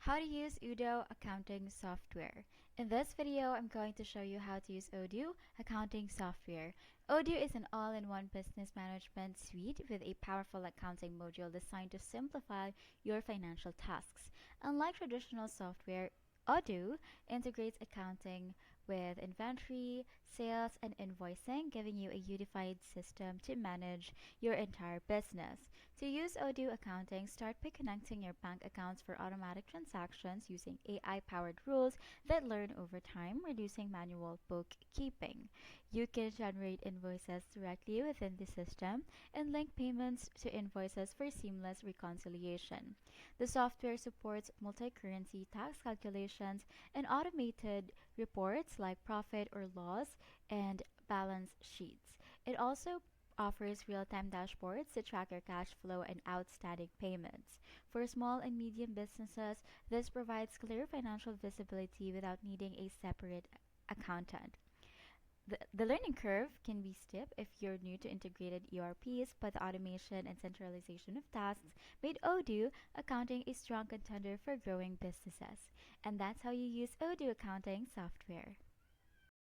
How to use Odoo Accounting software. In this video, I'm going to show you how to use Odoo Accounting software. Odoo is an all-in-one business management suite with a powerful accounting module designed to simplify your financial tasks. Unlike traditional software, Odoo integrates accounting with inventory, sales, and invoicing, giving you a unified system to manage your entire business. To use Odoo Accounting, start by connecting your bank accounts for automatic transactions using AI-powered rules that learn over time, reducing manual bookkeeping. You can generate invoices directly within the system and link payments to invoices for seamless reconciliation. The software supports multi-currency tax calculations and automated reports like profit or loss and balance sheets. It also offers real-time dashboards to track your cash flow and outstanding payments. For small and medium businesses, this provides clear financial visibility without needing a separate accountant. The learning curve can be steep if you're new to integrated ERPs, but the automation and centralization of tasks made Odoo Accounting a strong contender for growing businesses. And that's how you use Odoo Accounting software.